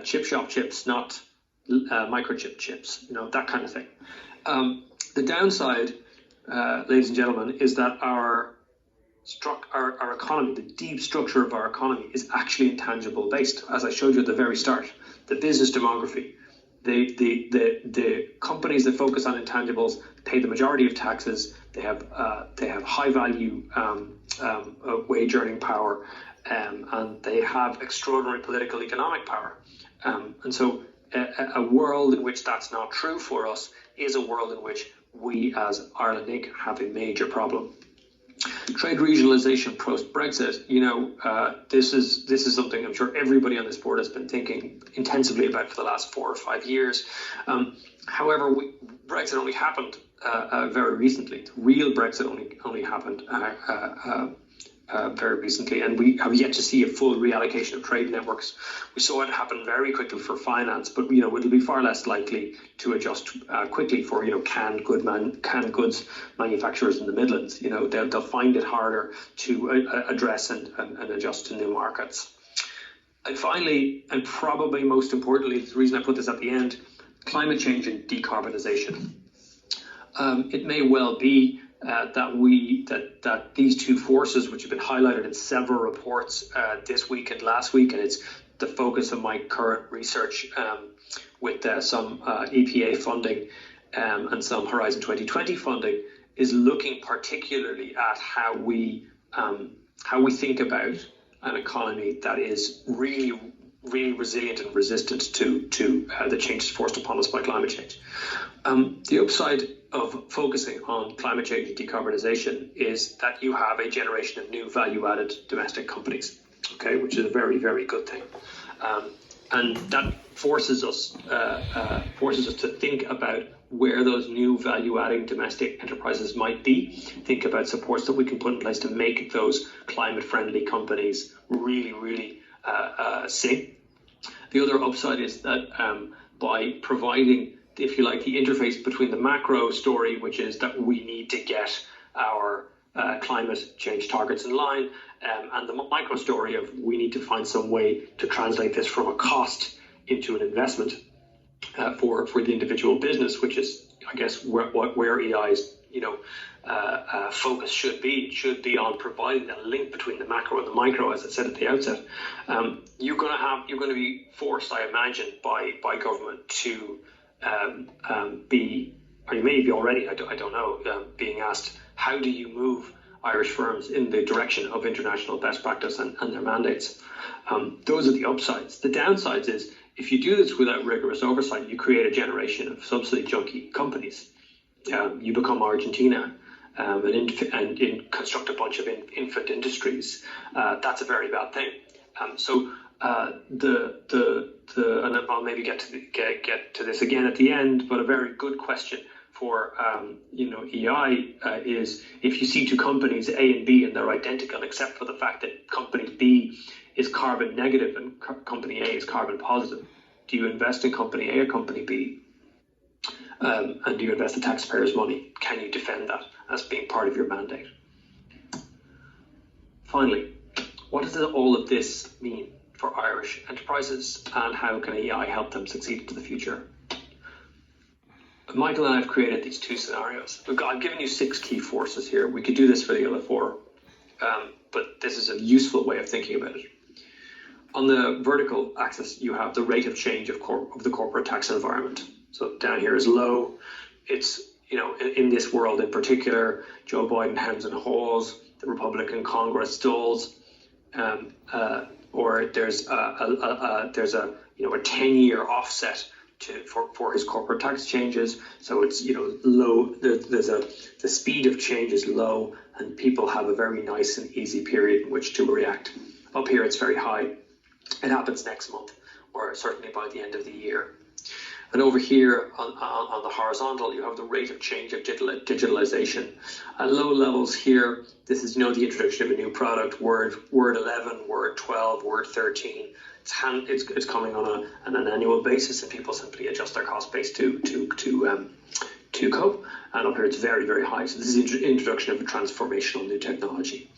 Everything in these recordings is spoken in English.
chip shop chips, not microchip chips, that kind of thing. The downside, ladies and gentlemen, is that our economy, the deep structure of our economy, is actually intangible based, as I showed you at the very start. The business demography, the companies that focus on intangibles pay the majority of taxes. They have high value wage earning power, and they have extraordinary political economic power. And so a world in which that's not true for us is a world in which we as Ireland Inc. have a major problem. Trade regionalisation post-Brexit, this is something I'm sure everybody on this board has been thinking intensively about for the last 4 or 5 years. However, Brexit only happened very recently. Real Brexit only happened very recently, and we have yet to see a full reallocation of trade networks. We saw it happen very quickly for finance, but it'll be far less likely to adjust quickly for canned goods manufacturers in the Midlands. They'll find it harder to address and adjust to new markets. And finally, and probably most importantly, the reason I put this at the end, climate change and decarbonisation. It may well be that these two forces, which have been highlighted in several reports this week and last week, and it's the focus of my current research with some EPA funding and some Horizon 2020 funding, is looking particularly at how we think about an economy that is really resilient and resistant to the changes forced upon us by climate change. The upside of focusing on climate change and decarbonisation is that you have a generation of new value-added domestic companies, which is a very, very good thing. And that forces us to think about where those new value-adding domestic enterprises might be, think about supports that we can put in place to make those climate-friendly companies really, really sing. The other upside is that by providing, if you like, the interface between the macro story, which is that we need to get our climate change targets in line, and the micro story of we need to find some way to translate this from a cost into an investment for the individual business, which is, I guess, where EI's focus should be. It should be on providing that link between the macro and the micro, as I said at the outset. You're going to be forced, I imagine, by government to be, or you may be already, I don't know, being asked, how do you move Irish firms in the direction of international best practice and their mandates? Those are the upsides. The downsides is, if you do this without rigorous oversight, you create a generation of subsidy junkie companies. You become Argentina and construct a bunch of infant industries. That's a very bad thing. And I'll maybe get to this again at the end, but a very good question for EI is, if you see two companies, A and B, and they're identical except for the fact that company B is carbon negative and company A is carbon positive, do you invest in company A or company B? And do you invest the taxpayers' money? Can you defend that as being part of your mandate? Finally, what does all of this mean for Irish enterprises, and how can EI help them succeed into the future? Michael and I have created these two scenarios. I've given you 6 key forces here. We could do this for the other 4, but this is a useful way of thinking about it. On the vertical axis, you have the rate of change of the corporate tax environment. So down here is low. It's, in this world in particular, Joe Biden hems and haws, the Republican Congress stalls, or there's a 10-year offset for his corporate tax changes. So it's low. The speed of change is low, and people have a very nice and easy period in which to react. Up here, it's very high. It happens next month, or certainly by the end of the year. And over here on the horizontal, you have the rate of change of digitalization. At low levels here, this is the introduction of a new product, Word 11, Word 12, Word 13. It's coming on an annual basis, and people simply adjust their cost base to cope. And up here, it's very, very high. So this is the introduction of a transformational new technology.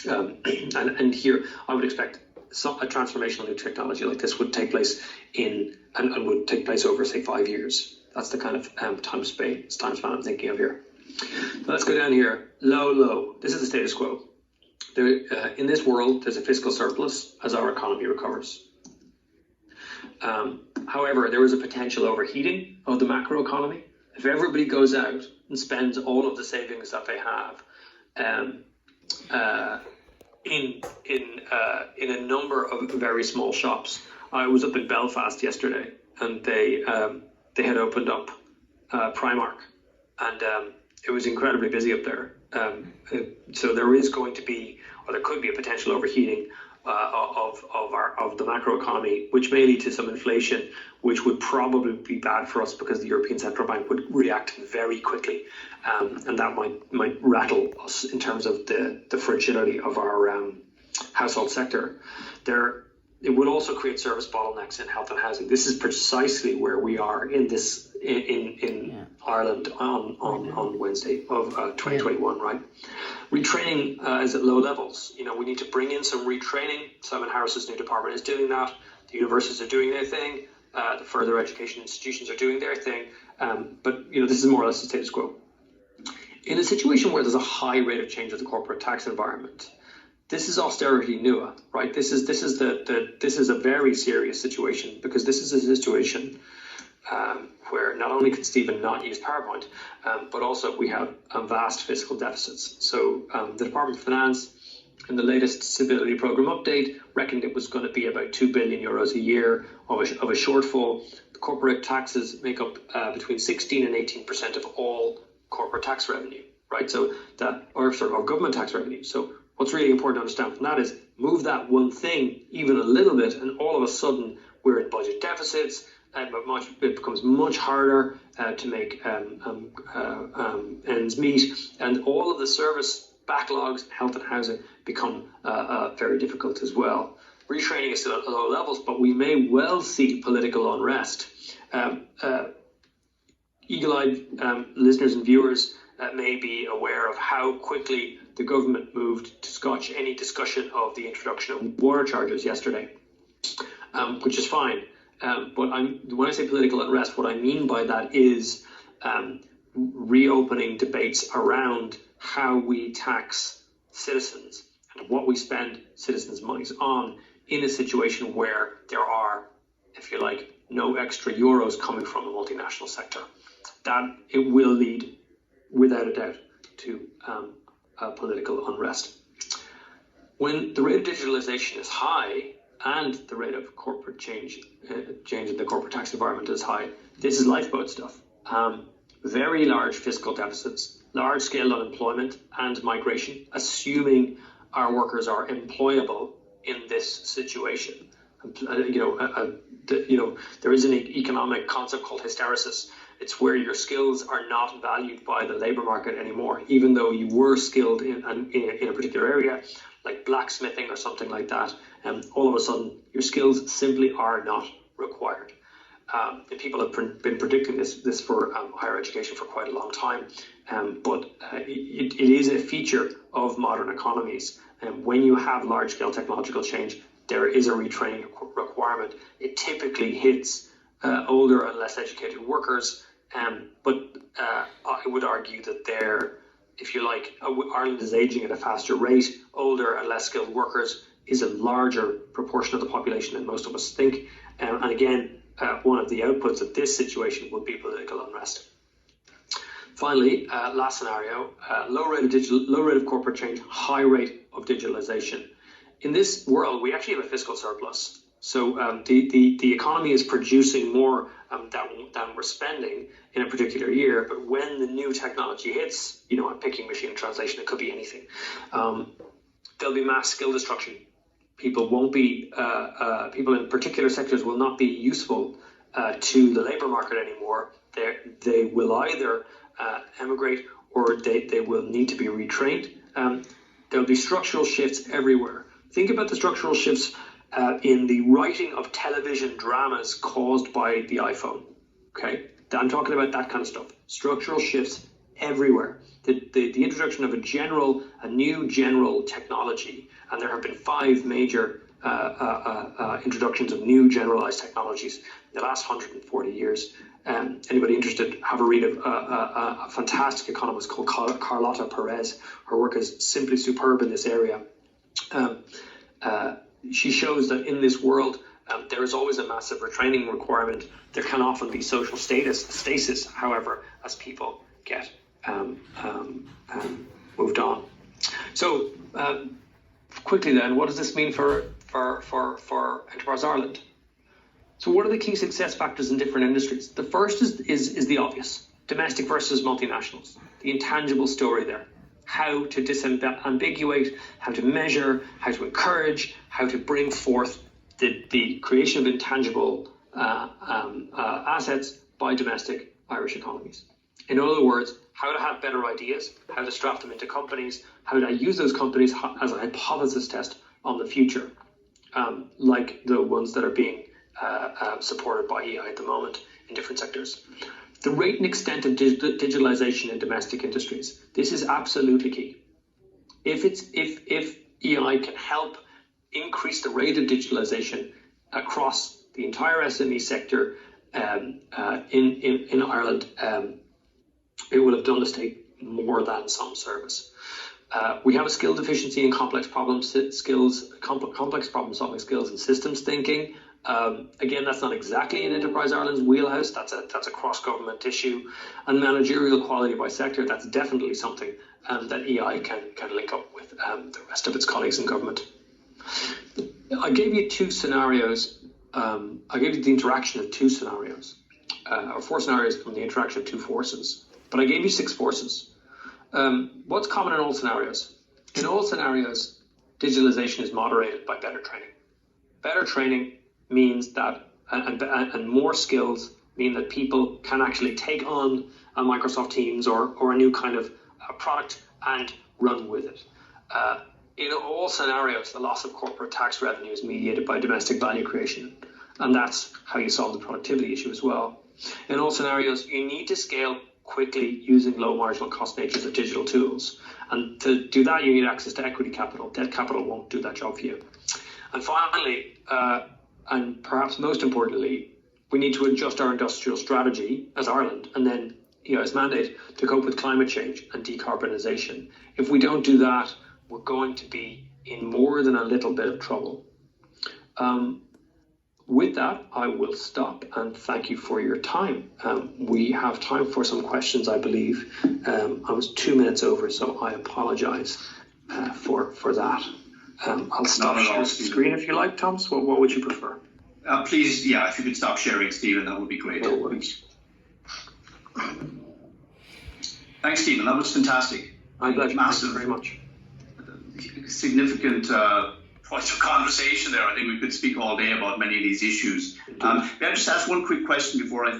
And here, I would expect a transformational new technology like this would take place and would take place over, say, 5 years. That's the kind of time span I'm thinking of here. So let's go down here. Low. This is the status quo. In this world, there's a fiscal surplus as our economy recovers. However, there is a potential overheating of the macroeconomy. If everybody goes out and spends all of the savings that they have in a number of very small shops. I was up in Belfast yesterday, and they had opened up Primark, and it was incredibly busy up there. So there is going to be, or there could be, a potential overheating of the macroeconomy, which may lead to some inflation, which would probably be bad for us because the European Central Bank would react very quickly, and that might rattle us in terms of the fragility of our household sector. It would also create service bottlenecks in health and housing. This is precisely where we are in Ireland on Wednesday of 2021, right? Retraining is at low levels. We need to bring in some retraining. Simon Harris's new department is doing that. The universities are doing their thing. The further education institutions are doing their thing. But this is more or less the status quo. In a situation where there's a high rate of change of the corporate tax environment, this is austerity nua, right? This is a very serious situation, because this is a situation where not only can Stephen not use PowerPoint, but also we have vast fiscal deficits. So the Department of Finance, in the latest Stability Programme update, reckoned it was going to be about €2 billion a year of a shortfall. The corporate taxes make up between 16 and 18% of all corporate tax revenue, right? So or government tax revenue. So what's really important to understand from that is, move that one thing even a little bit, and all of a sudden we're in budget deficits. It becomes much harder to make ends meet, and all of the service backlogs, health and housing, become very difficult as well. Retraining is still at low levels, but we may well see political unrest. Eagle-eyed listeners and viewers may be aware of how quickly the government moved to scotch any discussion of the introduction of water charges yesterday, which is fine. But when I say political unrest, what I mean by that is reopening debates around how we tax citizens and what we spend citizens' monies on, in a situation where there are, if you like, no extra euros coming from the multinational sector. That it will lead, without a doubt, to political unrest. When the rate of digitalization is high and the rate of corporate change in the corporate tax environment is high, this is lifeboat stuff. Very large fiscal deficits, large-scale unemployment and migration, assuming our workers are employable in this situation. There is an economic concept called hysteresis. It's where your skills are not valued by the labour market anymore, even though you were skilled in a particular area, like blacksmithing or something like that. All of a sudden, your skills simply are not required. And people have been predicting this for higher education for quite a long time, but it is a feature of modern economies. And when you have large-scale technological change, there is a retraining requirement. It typically hits older and less educated workers, but I would argue that if you like, Ireland is aging at a faster rate. Older and less skilled workers is a larger proportion of the population than most of us think. And again, one of the outputs of this situation would be political unrest. Finally, last scenario, low rate of corporate change, high rate of digitalization. In this world, we actually have a fiscal surplus. So the economy is producing more than we're spending in a particular year. But when the new technology hits, I'm picking machine translation, it could be anything. There'll be mass skill destruction. People won't be, people in particular sectors will not be useful to the labour market anymore. They will either emigrate, or they will need to be retrained. There'll be structural shifts everywhere. Think about the structural shifts in the writing of television dramas caused by the iPhone. Okay, I'm talking about that kind of stuff. Structural shifts everywhere. The introduction of a new general technology, and there have been 5 major introductions of new generalized technologies in the last 140 years. Anybody interested, have a read of a fantastic economist called Carlota Perez. Her work is simply superb in this area. She shows that in this world, there is always a massive retraining requirement. There can often be social stasis, however, as people get moved on. So quickly then, what does this mean for Enterprise Ireland? So what are the key success factors in different industries? The first is the obvious: domestic versus multinationals, the intangible story there. How to disambiguate, how to measure, how to encourage, how to bring forth the creation of intangible assets by domestic Irish economies. In other words, how to have better ideas, how to strap them into companies, how to use those companies as a hypothesis test on the future, like the ones that are being supported by EI at the moment in different sectors. The rate and extent of digitalization in domestic industries. This is absolutely key. If EI can help increase the rate of digitalization across the entire SME sector in Ireland, it will have done the state more than some service. We have a skill deficiency in complex problem solving skills and systems thinking. Again, that's not exactly in Enterprise Ireland's wheelhouse. That's a cross-government issue. And managerial quality by sector, that's definitely something that EI can link up with the rest of its colleagues in government. I gave you two scenarios. I gave you the interaction of two scenarios, or four scenarios from the interaction of two forces. But I gave you 6 forces. What's common in all scenarios? In all scenarios, digitalization is moderated by better training. Better training means that, and more skills mean that people can actually take on a Microsoft Teams or a new kind of product and run with it. In all scenarios, the loss of corporate tax revenue is mediated by domestic value creation. And that's how you solve the productivity issue as well. In all scenarios, you need to scale quickly using low marginal cost natures of digital tools. And to do that, you need access to equity capital. Debt capital won't do that job for you. And finally, and perhaps most importantly, we need to adjust our industrial strategy as Ireland and then EI's mandate to cope with climate change and decarbonisation. If we don't do that, we're going to be in more than a little bit of trouble. With that, I will stop and thank you for your time. We have time for some questions, I believe. I was 2 minutes over, so I apologise for that. I'll stop sharing the screen if you like, Thomas. What would you prefer? Please, yeah, if you could stop sharing, Stephen, that would be great. No worries. Thanks, Stephen. That was fantastic. My pleasure. Massive, Thank you very much. Significant points of conversation there. I think we could speak all day about many of these issues. May I just ask one quick question before I